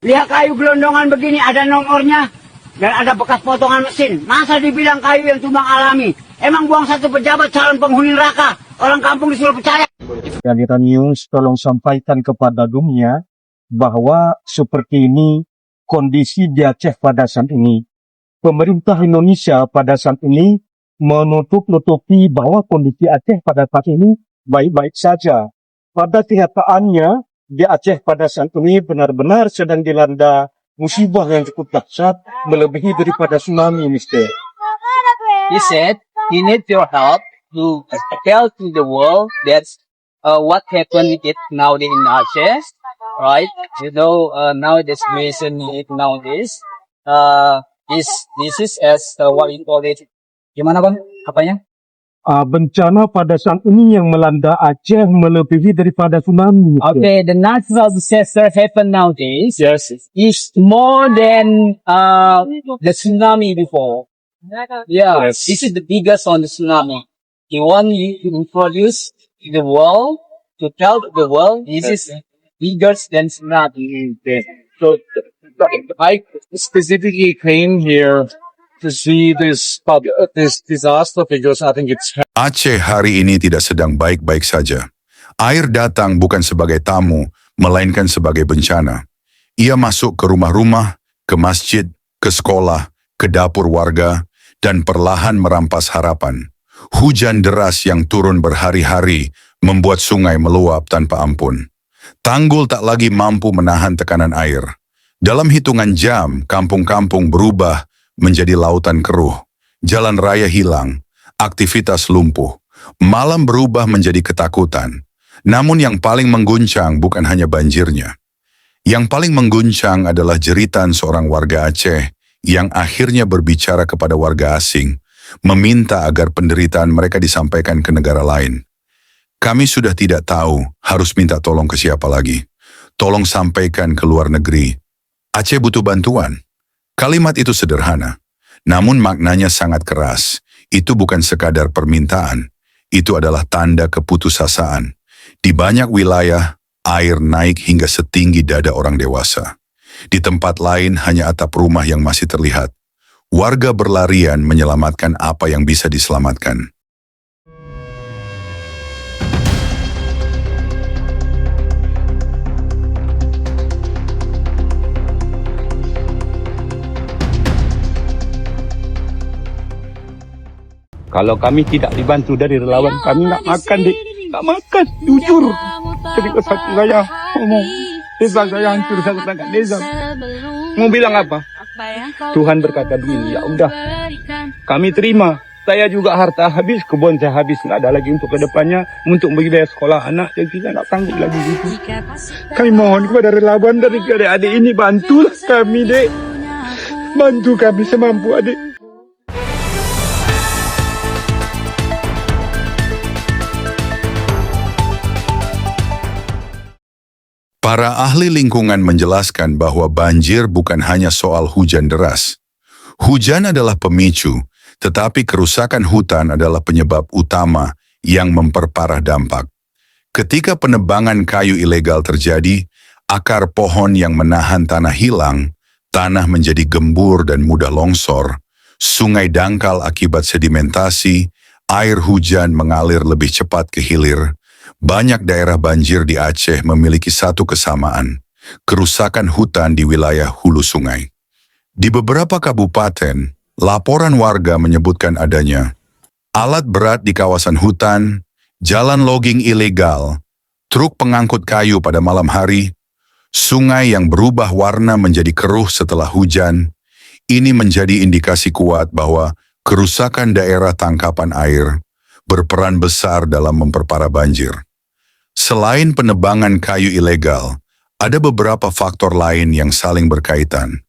Lihat kayu gelondongan begini ada nomornya dan ada bekas potongan mesin. Masa dibilang kayu yang tumbang alami? Emang buang satu pejabat calon penghuni neraka? Orang kampung disuruh percaya. Realita News tolong sampaikan kepada dunia bahwa seperti ini kondisi di Aceh pada saat ini. Pemerintah Indonesia pada saat ini menutup-nutupi bahwa kondisi Aceh pada saat ini baik-baik saja. Pada kenyataannya, di Aceh pada saat ini benar-benar sedang dilanda musibah yang cukup dahsyat, melebihi daripada tsunami, Mister. He said he needs your help to tell to the world that's what happened with it nowadays in Aceh, right? You know, now the situation it nowadays, this is as what we call it. Gimana bang? Apanya? Bencana pada saat ini yang melanda Aceh melebihi daripada tsunami. Mister. Okay, the natural disaster happen nowadays. Yes, is more than the tsunami before. Yeah, Yes. this is the biggest on the tsunami. He want you to introduce the world to tell the world this is bigger than tsunami. So I specifically came here to see this disaster because I think it's Aceh hari ini tidak sedang baik-baik saja. Air datang bukan sebagai tamu, melainkan sebagai bencana. Ia masuk ke rumah-rumah, ke masjid, ke sekolah, ke dapur warga, dan perlahan merampas harapan. Hujan deras yang turun berhari-hari membuat sungai meluap tanpa ampun. Tanggul tak lagi mampu menahan tekanan air. Dalam hitungan jam, kampung-kampung berubah menjadi lautan keruh. Jalan raya hilang, aktivitas lumpuh. Malam berubah menjadi ketakutan. Namun yang paling mengguncang bukan hanya banjirnya. Yang paling mengguncang adalah jeritan seorang warga Aceh yang akhirnya berbicara kepada warga asing, meminta agar penderitaan mereka disampaikan ke negara lain. Kami sudah tidak tahu harus minta tolong ke siapa lagi. Tolong sampaikan ke luar negeri. Aceh butuh bantuan. Kalimat itu sederhana, namun maknanya sangat keras. Itu bukan sekadar permintaan, itu adalah tanda keputusasaan. Di banyak wilayah, air naik hingga setinggi dada orang dewasa. Di tempat lain hanya atap rumah yang masih terlihat. Warga berlarian menyelamatkan apa yang bisa diselamatkan. Kalau kami tidak dibantu dari relawan, kami nak makan, Dik. Tak makan, jujur. Cerita satu saya ngomong, desa saya hancur, saya tetangga desa. Mau bilang apa? Tuhan berkata begini, ya udah, kami terima. Saya juga harta habis, kebun saya habis, nggak ada lagi untuk kedepannya, untuk biaya sekolah anak, jadi saya nggak sanggup lagi gitu. Kami mohon kepada relawan dari adik-adik ini, bantulah kami, Dek. Bantu kami semampu, Adik. Para ahli lingkungan menjelaskan bahwa banjir bukan hanya soal hujan deras. Hujan adalah pemicu, tetapi kerusakan hutan adalah penyebab utama yang memperparah dampak. Ketika penebangan kayu ilegal terjadi, akar pohon yang menahan tanah hilang, tanah menjadi gembur dan mudah longsor, sungai dangkal akibat sedimentasi, air hujan mengalir lebih cepat ke hilir. Banyak daerah banjir di Aceh memiliki satu kesamaan, kerusakan hutan di wilayah hulu sungai. Di beberapa kabupaten, laporan warga menyebutkan adanya alat berat di kawasan hutan, jalan logging ilegal, truk pengangkut kayu pada malam hari, sungai yang berubah warna menjadi keruh setelah hujan. Ini menjadi indikasi kuat bahwa kerusakan daerah tangkapan air berperan besar dalam memperparah banjir. Selain penebangan kayu ilegal, ada beberapa faktor lain yang saling berkaitan.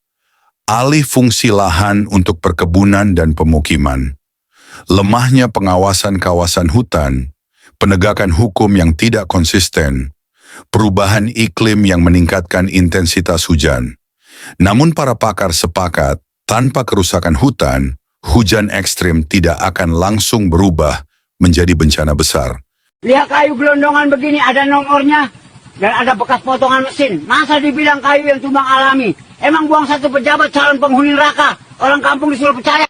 Alih fungsi lahan untuk perkebunan dan pemukiman, lemahnya pengawasan kawasan hutan, penegakan hukum yang tidak konsisten, perubahan iklim yang meningkatkan intensitas hujan. Namun para pakar sepakat, tanpa kerusakan hutan, hujan ekstrim tidak akan langsung berubah menjadi bencana besar. Lihat kayu gelondongan begini ada nomornya dan ada bekas potongan mesin. Masa dibilang kayu yang tumbang alami? Emang buang satu pejabat calon penghuni neraka? Orang kampung disuruh percaya.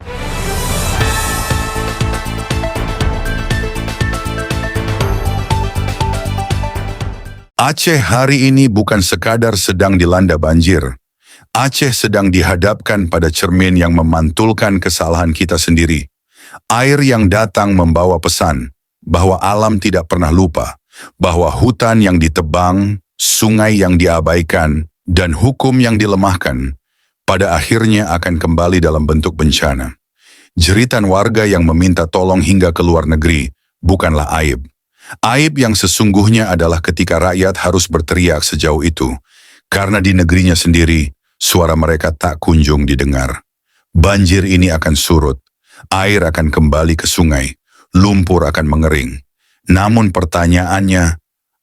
Aceh hari ini bukan sekadar sedang dilanda banjir. Aceh sedang dihadapkan pada cermin yang memantulkan kesalahan kita sendiri. Air yang datang membawa pesan bahwa alam tidak pernah lupa, bahwa hutan yang ditebang, sungai yang diabaikan, dan hukum yang dilemahkan, pada akhirnya akan kembali dalam bentuk bencana. Jeritan warga yang meminta tolong hingga ke luar negeri bukanlah aib. Aib yang sesungguhnya adalah ketika rakyat harus berteriak sejauh itu, karena di negerinya sendiri, suara mereka tak kunjung didengar. Banjir ini akan surut, air akan kembali ke sungai, lumpur akan mengering. Namun pertanyaannya,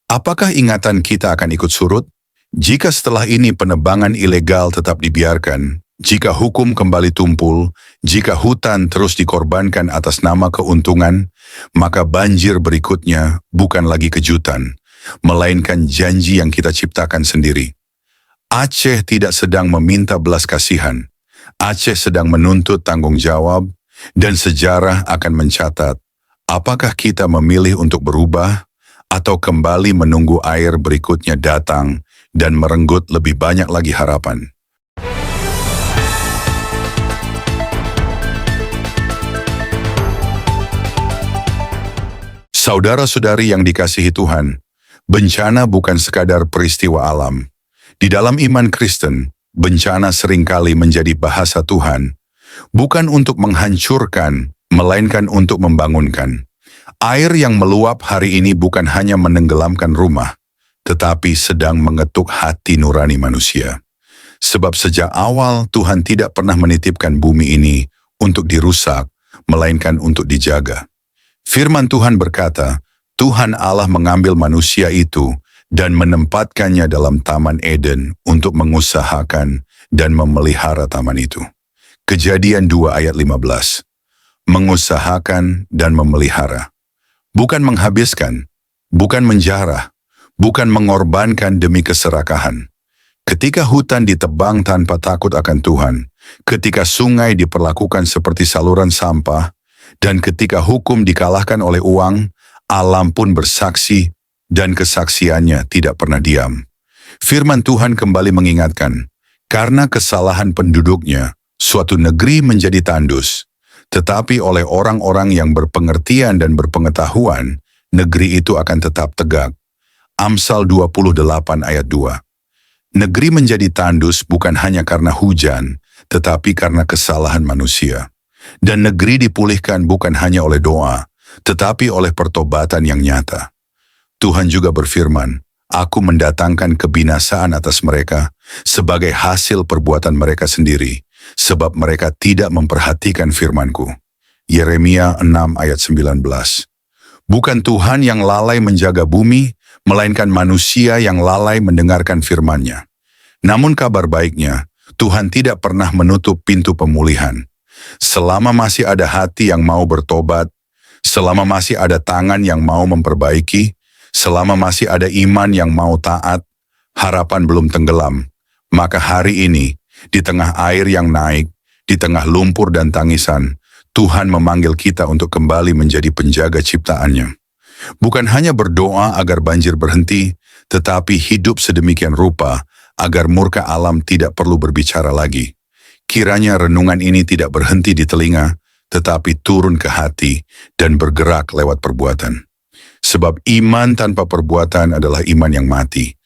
apakah ingatan kita akan ikut surut? Jika setelah ini penebangan ilegal tetap dibiarkan, jika hukum kembali tumpul, jika hutan terus dikorbankan atas nama keuntungan, maka banjir berikutnya bukan lagi kejutan, melainkan janji yang kita ciptakan sendiri. Aceh tidak sedang meminta belas kasihan. Aceh sedang menuntut tanggung jawab, dan sejarah akan mencatat apakah kita memilih untuk berubah atau kembali menunggu air berikutnya datang dan merenggut lebih banyak lagi harapan. Saudara-saudari yang dikasihi Tuhan, bencana bukan sekadar peristiwa alam. Di dalam iman Kristen, bencana seringkali menjadi bahasa Tuhan, bukan untuk menghancurkan, melainkan untuk membangunkan. Air yang meluap hari ini bukan hanya menenggelamkan rumah, tetapi sedang mengetuk hati nurani manusia. Sebab sejak awal Tuhan tidak pernah menitipkan bumi ini untuk dirusak, melainkan untuk dijaga. Firman Tuhan berkata, Tuhan Allah mengambil manusia itu dan menempatkannya dalam Taman Eden untuk mengusahakan dan memelihara taman itu. Kejadian 2 ayat 15. Mengusahakan dan memelihara. Bukan menghabiskan, bukan menjarah, bukan mengorbankan demi keserakahan. Ketika hutan ditebang tanpa takut akan Tuhan, ketika sungai diperlakukan seperti saluran sampah, dan ketika hukum dikalahkan oleh uang, alam pun bersaksi dan kesaksiannya tidak pernah diam. Firman Tuhan kembali mengingatkan, karena kesalahan penduduknya, suatu negeri menjadi tandus. Tetapi oleh orang-orang yang berpengertian dan berpengetahuan, negeri itu akan tetap tegak. Amsal 28 ayat 2. Negeri menjadi tandus bukan hanya karena hujan, tetapi karena kesalahan manusia. Dan negeri dipulihkan bukan hanya oleh doa, tetapi oleh pertobatan yang nyata. Tuhan juga berfirman, Aku mendatangkan kebinasaan atas mereka sebagai hasil perbuatan mereka sendiri, sebab mereka tidak memperhatikan firman-Ku. Yeremia 6 ayat 19. Bukan Tuhan yang lalai menjaga bumi, melainkan manusia yang lalai mendengarkan firman-Nya. Namun kabar baiknya, Tuhan tidak pernah menutup pintu pemulihan. Selama masih ada hati yang mau bertobat, selama masih ada tangan yang mau memperbaiki, selama masih ada iman yang mau taat, harapan belum tenggelam. Maka hari ini, di tengah air yang naik, di tengah lumpur dan tangisan, Tuhan memanggil kita untuk kembali menjadi penjaga ciptaannya. Bukan hanya berdoa agar banjir berhenti, tetapi hidup sedemikian rupa agar murka alam tidak perlu berbicara lagi. Kiranya renungan ini tidak berhenti di telinga, tetapi turun ke hati dan bergerak lewat perbuatan. Sebab iman tanpa perbuatan adalah iman yang mati.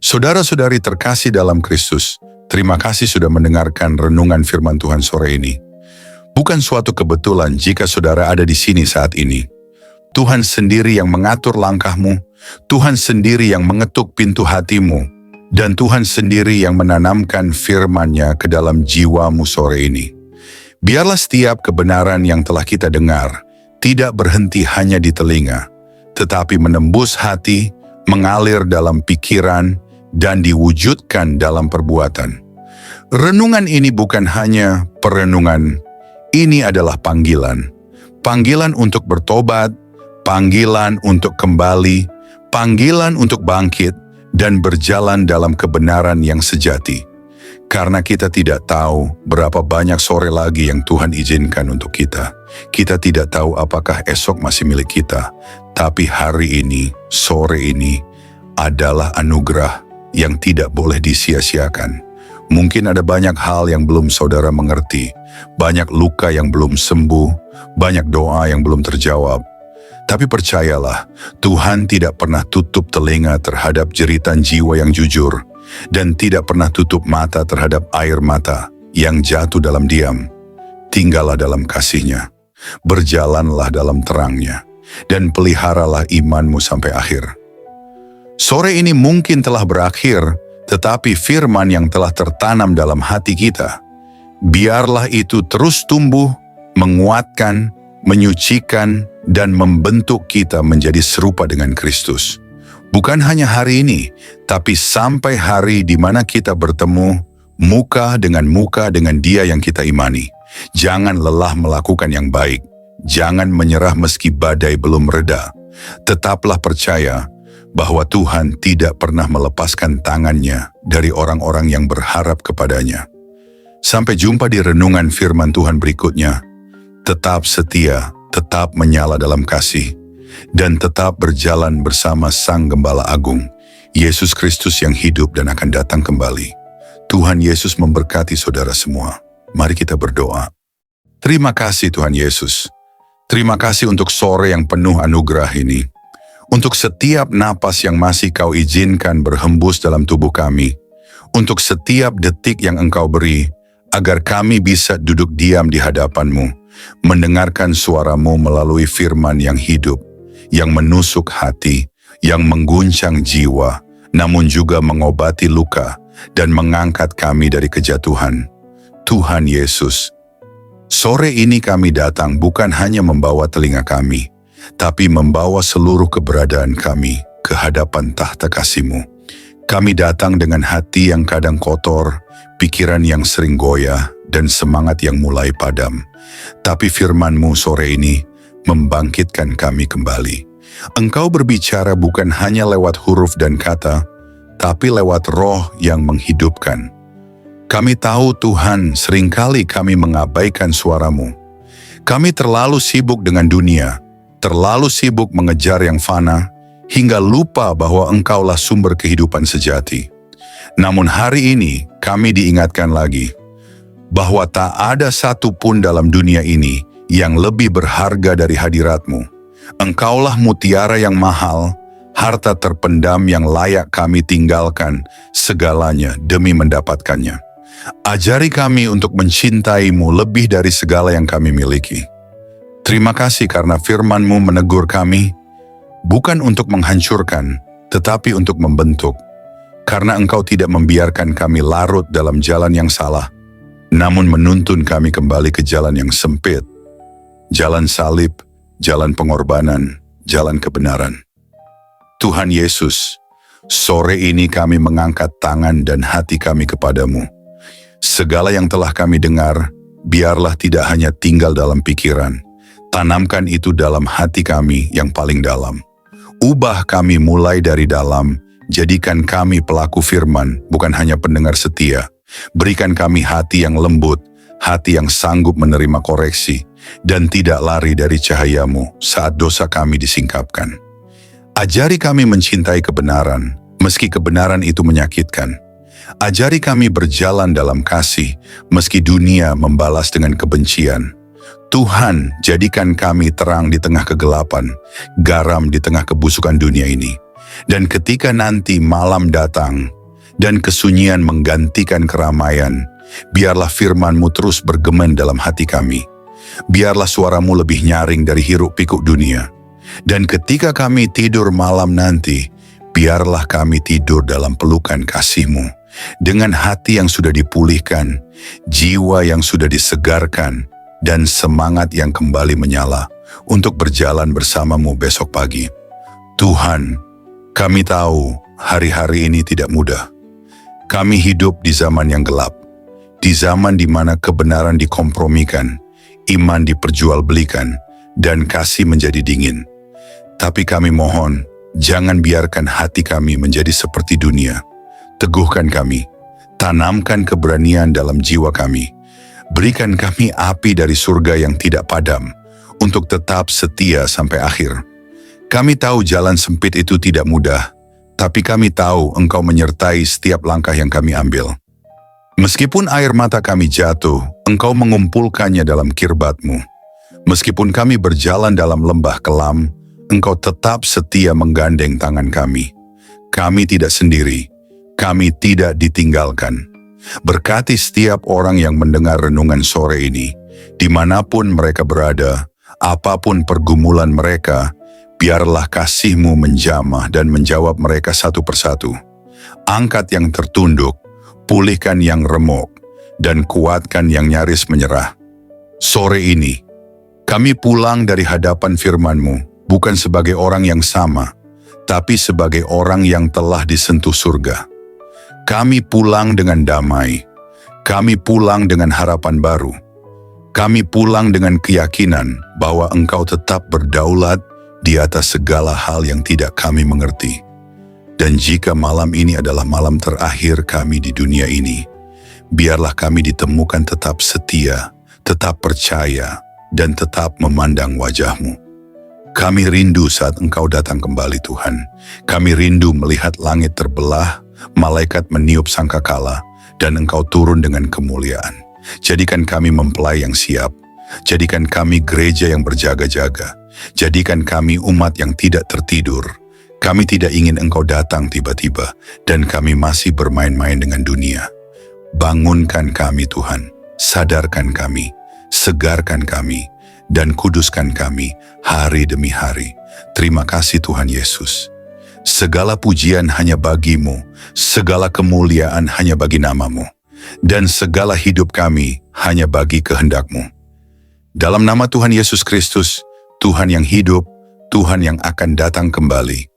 Saudara-saudari terkasih dalam Kristus, terima kasih sudah mendengarkan renungan firman Tuhan sore ini. Bukan suatu kebetulan jika saudara ada di sini saat ini. Tuhan sendiri yang mengatur langkahmu, Tuhan sendiri yang mengetuk pintu hatimu, dan Tuhan sendiri yang menanamkan firman-Nya ke dalam jiwamu sore ini. Biarlah setiap kebenaran yang telah kita dengar tidak berhenti hanya di telinga, tetapi menembus hati, mengalir dalam pikiran, dan diwujudkan dalam perbuatan. Renungan ini bukan hanya perenungan, ini adalah panggilan. Panggilan untuk bertobat, panggilan untuk kembali, panggilan untuk bangkit, dan berjalan dalam kebenaran yang sejati. Karena kita tidak tahu berapa banyak sore lagi yang Tuhan izinkan untuk kita. Kita tidak tahu apakah esok masih milik kita. Tapi hari ini, sore ini, adalah anugerah yang tidak boleh disia-siakan. Mungkin ada banyak hal yang belum saudara mengerti, banyak luka yang belum sembuh, banyak doa yang belum terjawab. Tapi percayalah, Tuhan tidak pernah tutup telinga terhadap jeritan jiwa yang jujur, dan tidak pernah tutup mata terhadap air mata yang jatuh dalam diam. Tinggallah dalam kasih-Nya, berjalanlah dalam terang-Nya, dan peliharalah imanmu sampai akhir. Sore ini mungkin telah berakhir, tetapi firman yang telah tertanam dalam hati kita, biarlah itu terus tumbuh, menguatkan, menyucikan, dan membentuk kita menjadi serupa dengan Kristus. Bukan hanya hari ini, tapi sampai hari di mana kita bertemu muka dengan Dia yang kita imani. Jangan lelah melakukan yang baik. Jangan menyerah meski badai belum reda. Tetaplah percaya bahwa Tuhan tidak pernah melepaskan tangan-Nya dari orang-orang yang berharap kepadanya. Sampai jumpa di renungan firman Tuhan berikutnya. Tetap setia, tetap menyala dalam kasih, dan tetap berjalan bersama Sang Gembala Agung, Yesus Kristus yang hidup dan akan datang kembali. Tuhan Yesus memberkati saudara semua. Mari kita berdoa. Terima kasih Tuhan Yesus. Terima kasih untuk sore yang penuh anugerah ini. Untuk setiap napas yang masih Kau izinkan berhembus dalam tubuh kami. Untuk setiap detik yang Engkau beri, agar kami bisa duduk diam di hadapan-Mu, mendengarkan suara-Mu melalui firman yang hidup, yang menusuk hati, yang mengguncang jiwa, namun juga mengobati luka dan mengangkat kami dari kejatuhan. Tuhan Yesus, sore ini kami datang bukan hanya membawa telinga kami, tapi membawa seluruh keberadaan kami ke hadapan tahta kasih-Mu. Kami datang dengan hati yang kadang kotor, pikiran yang sering goyah, dan semangat yang mulai padam. Tapi firman-Mu sore ini membangkitkan kami kembali. Engkau berbicara bukan hanya lewat huruf dan kata, tapi lewat roh yang menghidupkan. Kami tahu Tuhan, seringkali kami mengabaikan suara-Mu. Kami terlalu sibuk dengan dunia, terlalu sibuk mengejar yang fana, hingga lupa bahwa Engkaulah sumber kehidupan sejati. Namun hari ini kami diingatkan lagi, bahwa tak ada satu pun dalam dunia ini yang lebih berharga dari hadirat-Mu. Engkaulah mutiara yang mahal, harta terpendam yang layak kami tinggalkan segalanya demi mendapatkannya. Ajari kami untuk mencintai-Mu lebih dari segala yang kami miliki. Terima kasih karena firman-Mu menegur kami, bukan untuk menghancurkan, tetapi untuk membentuk. Karena Engkau tidak membiarkan kami larut dalam jalan yang salah, namun menuntun kami kembali ke jalan yang sempit, jalan salib, jalan pengorbanan, jalan kebenaran. Tuhan Yesus, sore ini kami mengangkat tangan dan hati kami kepadamu. Segala yang telah kami dengar, biarlah tidak hanya tinggal dalam pikiran, tanamkan itu dalam hati kami yang paling dalam. Ubah kami mulai dari dalam, jadikan kami pelaku firman, bukan hanya pendengar setia. Berikan kami hati yang lembut, hati yang sanggup menerima koreksi, dan tidak lari dari cahaya-Mu saat dosa kami disingkapkan. Ajari kami mencintai kebenaran, meski kebenaran itu menyakitkan. Ajari kami berjalan dalam kasih, meski dunia membalas dengan kebencian. Tuhan, jadikan kami terang di tengah kegelapan, garam di tengah kebusukan dunia ini. Dan ketika nanti malam datang, dan kesunyian menggantikan keramaian, biarlah firman-Mu terus bergema dalam hati kami. Biarlah suara-Mu lebih nyaring dari hiruk-pikuk dunia. Dan ketika kami tidur malam nanti, biarlah kami tidur dalam pelukan kasih-Mu. Dengan hati yang sudah dipulihkan, jiwa yang sudah disegarkan, dan semangat yang kembali menyala untuk berjalan bersama-Mu besok pagi. Tuhan, kami tahu hari-hari ini tidak mudah. Kami hidup di zaman yang gelap. di zaman di mana kebenaran dikompromikan, iman diperjualbelikan, dan kasih menjadi dingin. Tapi kami mohon, jangan biarkan hati kami menjadi seperti dunia. Teguhkan kami, tanamkan keberanian dalam jiwa kami. Berikan kami api dari surga yang tidak padam, untuk tetap setia sampai akhir. Kami tahu jalan sempit itu tidak mudah, tapi kami tahu Engkau menyertai setiap langkah yang kami ambil. Meskipun air mata kami jatuh, Engkau mengumpulkannya dalam kirbat-Mu. Meskipun kami berjalan dalam lembah kelam, Engkau tetap setia menggandeng tangan kami. Kami tidak sendiri, kami tidak ditinggalkan. Berkati setiap orang yang mendengar renungan sore ini, dimanapun mereka berada, apapun pergumulan mereka, biarlah kasih-Mu menjamah dan menjawab mereka satu persatu. Angkat yang tertunduk, pulihkan yang remuk, dan kuatkan yang nyaris menyerah. Sore ini, kami pulang dari hadapan firman-Mu, bukan sebagai orang yang sama, tapi sebagai orang yang telah disentuh surga. Kami pulang dengan damai, kami pulang dengan harapan baru, kami pulang dengan keyakinan bahwa Engkau tetap berdaulat di atas segala hal yang tidak kami mengerti. Dan jika malam ini adalah malam terakhir kami di dunia ini, biarlah kami ditemukan tetap setia, tetap percaya, dan tetap memandang wajah-Mu. Kami rindu saat Engkau datang kembali, Tuhan. Kami rindu melihat langit terbelah, malaikat meniup sangkakala, dan Engkau turun dengan kemuliaan. Jadikan kami mempelai yang siap. Jadikan kami gereja yang berjaga-jaga. Jadikan kami umat yang tidak tertidur. Kami tidak ingin Engkau datang tiba-tiba, dan kami masih bermain-main dengan dunia. Bangunkan kami, Tuhan. Sadarkan kami. Segarkan kami. Dan kuduskan kami hari demi hari. Terima kasih Tuhan Yesus. Segala pujian hanya bagi-Mu, segala kemuliaan hanya bagi nama-Mu, dan segala hidup kami hanya bagi kehendak-Mu. Dalam nama Tuhan Yesus Kristus, Tuhan yang hidup, Tuhan yang akan datang kembali,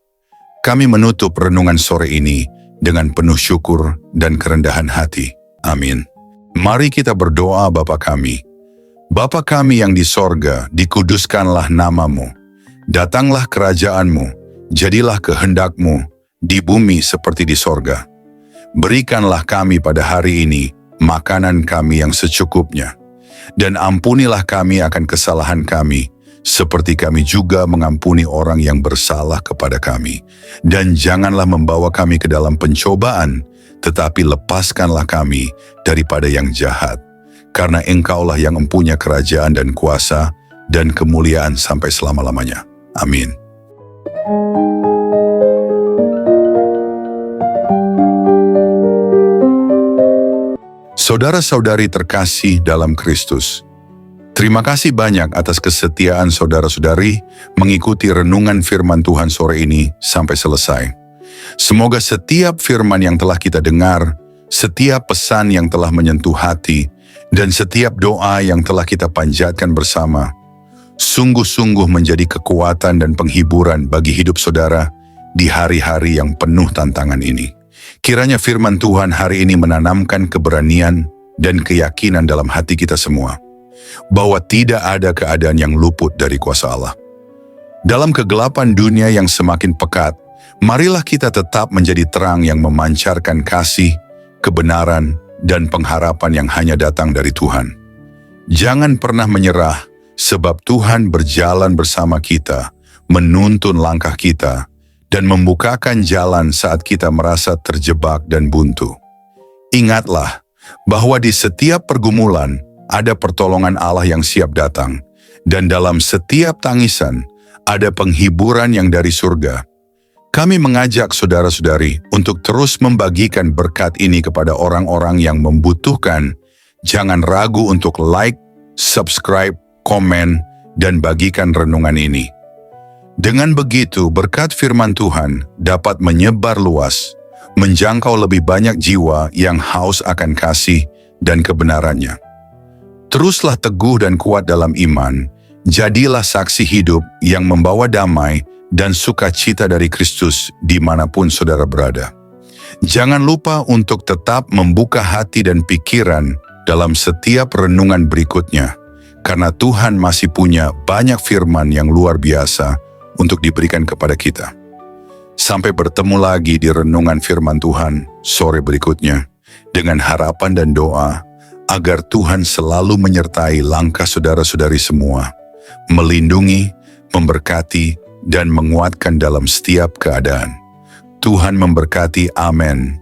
kami menutup renungan sore ini dengan penuh syukur dan kerendahan hati. Amin. Mari kita berdoa. Bapa kami, Bapa kami yang di sorga, dikuduskanlah nama-Mu. Datanglah kerajaan-Mu, jadilah kehendak-Mu di bumi seperti di sorga. Berikanlah kami pada hari ini makanan kami yang secukupnya. Dan ampunilah kami akan kesalahan kami, seperti kami juga mengampuni orang yang bersalah kepada kami. Dan janganlah membawa kami ke dalam pencobaan, tetapi lepaskanlah kami daripada yang jahat. Karena Engkaulah yang mempunyai kerajaan dan kuasa dan kemuliaan sampai selama-lamanya. Amin. Saudara-saudari terkasih dalam Kristus, terima kasih banyak atas kesetiaan saudara-saudari mengikuti renungan firman Tuhan sore ini sampai selesai. Semoga setiap firman yang telah kita dengar, setiap pesan yang telah menyentuh hati, dan setiap doa yang telah kita panjatkan bersama, sungguh-sungguh menjadi kekuatan dan penghiburan bagi hidup saudara di hari-hari yang penuh tantangan ini. Kiranya firman Tuhan hari ini menanamkan keberanian dan keyakinan dalam hati kita semua, bahwa tidak ada keadaan yang luput dari kuasa Allah. Dalam kegelapan dunia yang semakin pekat, marilah kita tetap menjadi terang yang memancarkan kasih, kebenaran, dan pengharapan yang hanya datang dari Tuhan. Jangan pernah menyerah, sebab Tuhan berjalan bersama kita, menuntun langkah kita, dan membukakan jalan saat kita merasa terjebak dan buntu. Ingatlah bahwa di setiap pergumulan ada pertolongan Allah yang siap datang, dan dalam setiap tangisan ada penghiburan yang dari surga. Kami mengajak saudara-saudari untuk terus membagikan berkat ini kepada orang-orang yang membutuhkan. Jangan ragu untuk like, subscribe, komen, dan bagikan renungan ini. Dengan begitu, berkat firman Tuhan dapat menyebar luas, menjangkau lebih banyak jiwa yang haus akan kasih dan kebenarannya. Teruslah teguh dan kuat dalam iman, jadilah saksi hidup yang membawa damai dan sukacita dari Kristus dimanapun saudara berada. Jangan lupa untuk tetap membuka hati dan pikiran dalam setiap renungan berikutnya, karena Tuhan masih punya banyak firman yang luar biasa untuk diberikan kepada kita. Sampai bertemu lagi di renungan firman Tuhan sore berikutnya, dengan harapan dan doa agar Tuhan selalu menyertai langkah saudara-saudari semua, melindungi, memberkati, dan menguatkan dalam setiap keadaan. Tuhan memberkati, amin.